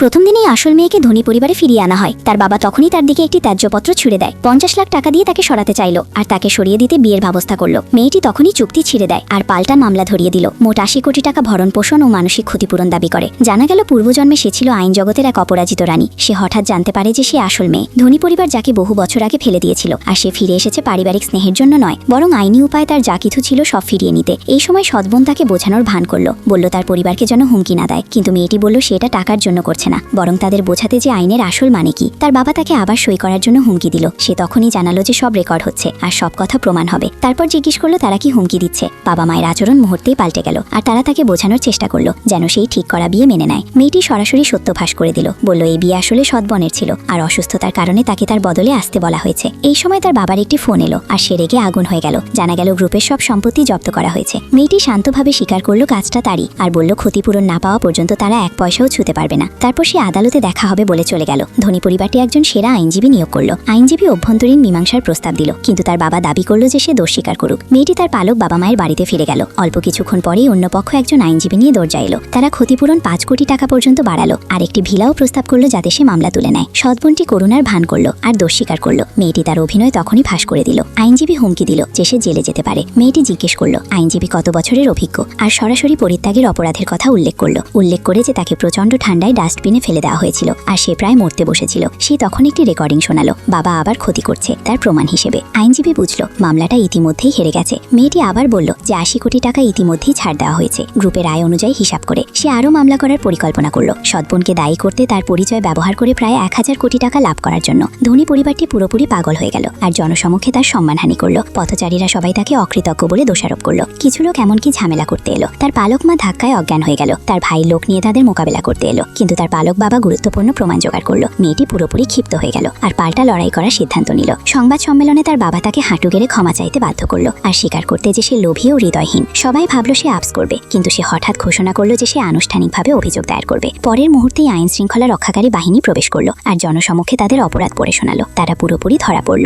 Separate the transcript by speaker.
Speaker 1: প্রথম দিনেই আসল মেয়েকে ধনী পরিবারে ফিরিয়ে আনা হয়। তার বাবা তখনই তার দিকে একটি ত্যায্যপত্র ছুড়ে দেয়। 50 লাখ টাকা দিয়ে তাকে সরাতে চাইল আর তাকে সরিয়ে দিতে বিয়ের ব্যবস্থা করলো। মেয়েটি তখনই চুক্তি ছিঁড়ে দেয় আর পাল্টা মামলা ধরিয়ে দিল। মোট 80 কোটি টাকা ভরণ পোষণ ও মানসিক ক্ষতিপূরণ দাবি করে। জানা গেল পূর্বজন্মে সে ছিল আইন জগতের এক অপরাজিত রানী। সে হঠাৎ জানতে পারে যে সে আসল মেয়ে। ধনী পরিবার যাকে বহু বছর আগে ফেলে দিয়েছিল, আর সে ফিরে এসেছে পারিবারিক স্নেহের জন্য নয়, বরং আইনি উপায়ে তার যা কিছু ছিল সব ফিরিয়ে নিতে। এই সময় সৎবোন তাকে বোঝানোর ভান করলো, বলল তার পরিবারকে যেন হুমকি না দেয়। কিন্তু মেয়েটি বলল সে এটা টাকার জন্য করছে না, বরং তাদের বোঝাতে যে আইনের আসল মানে কি। তার বাবা তাকে আবার সই করার জন্য হুমকি দিল। সে তখনই জানালো যে সব রেকর্ড হচ্ছে আর সব কথা প্রমাণ হবে। তারপর জিজ্ঞেস করলো তারা কি হুমকি দিচ্ছে। বাবা মায়ের আচরণ মুহূর্তেই পাল্টে গেল আর তারা তাকে বোঝানোর চেষ্টা করলো যেন সেই ঠিক করা বিয়ে মেনে নেয়। মেয়েটি সরাসরি সত্য ফাঁস করে দিল, বলল এই বিয়ে আসলে সৎবনের ছিল আর অসুস্থতার কারণে তাকে তার বদলে আসতে বলা হয়েছে। এই সময় তার বাবার একটি ফোন এলো আর সে রেগে আগুন হয়ে গেল। জানা গেল গ্রুপের সব সম্পত্তি জব্দ করা হয়েছে। মেয়েটি শান্তভাবে স্বীকার করলো কাজটা তারই আর বলল ক্ষতিপূরণ না পাওয়া পর্যন্ত তারা এক পয়সাও ছুঁতে পারবে না। তারপর সে আদালতে দেখা হবে বলে চলে গেল। ধনী পরিবারটি একজন সেরা আইনজীবী নিয়োগ করলো। আইনজীবী অভ্যন্তরীণ মীমাংসার প্রস্তাব দিল, কিন্তু তার বাবা দাবি করলো যে সে দোষ স্বীকার করুক। মেয়েটি তার পালক বাবা মায়ের বাড়িতে ফিরে গেল। অল্প কিছুক্ষণ পরেই অন্য পক্ষ একজন আইনজীবী নিয়ে দরজা এলো। তারা ক্ষতিপূরণ 5 কোটি টাকা পর্যন্ত বাড়ালো আর একটি ভিলাও প্রস্তাব করলো যাতে সে মামলা তুলে নেয়। সৎবোনটি করুণার ভান করলো আর দোষ স্বীকার করলো। মেয়েটি তার অভিনয় তখনই ফাঁস করে দিল। আইনজীবী হুমকি দিল যে সে জেলে যেতে পারে। মেয়েটি জিজ্ঞেস করলো আইনজীবী কত বছরের অভিজ্ঞ আর সরাসরি পরিত্যাগের অপরাধের কথা উল্লেখ করে যে তাকে প্রচন্ড ঠান্ডায় ডাস্টবিনে ফেলে দেওয়া হয়েছিল আর সে প্রায় মরতে বসেছিল। সে তখন একটি রেকর্ডিং শোনালো বাবা আবার ক্ষতি করছে তার প্রমাণ হিসেবে। আইনজীবী বুঝলো মামলাটা ইতিমধ্যেই হেরে গেছে। মেয়েটি আবার বলল যে 80 কোটি টাকা ইতিমধ্যেই ছাড় দেওয়া হয়েছে গ্রুপের আয় অনুযায়ী হিসাব করে। সে আরও মামলা করার পরিকল্পনা করলো, সৎবোনকে দায়ী করতে তার পরিচয় ব্যবহার করে প্রায় 1000 কোটি টাকা লাভ করার জন্য। ধনী পরিবারটি পুরোপুরি পাগল হয়ে গেল আর জনসমক্ষে তার সম্মানহানি করলো। পথচারীরা সবাই তাকে অকৃতজ্ঞ বলে দোষারোপ করলো। কিছু লোক এমনকি ঝামেলা করতে এলো। তার পালক মা ধাক্কায় অজ্ঞান হয়ে গেল। তার ভাই লোক নিয়ে তাদের মোকাবেলা করতে এলো, কিন্তু তার পালক বাবা গুরুত্বপূর্ণ প্রমাণ জোগাড় করলো। মেয়েটি পুরোপুরি ক্ষিপ্ত হয়ে গেল আর পাল্টা লড়াই করার সিদ্ধান্ত নিল। সংবাদ সম্মেলনে তার বাবা তাকে হাঁটু গেড়ে ক্ষমা চাইতে বাধ্য করলো আর স্বীকার করতে যে সে লোভী ও হৃদয়হীন। সবাই ভাবলো সে আপস করবে, কিন্তু সে হঠাৎ ঘোষণা করলো যে সে আনুষ্ঠানিকভাবে অভিযোগ দায়ের করবে। পরের মুহূর্তেই আইন শৃঙ্খলা রক্ষাকারী বাহিনী প্রবেশ করলো আর জনসমক্ষে তাদের অপরাধ পড়ে শোনালো। তারা পুরোপুরি ধরা পড়ল।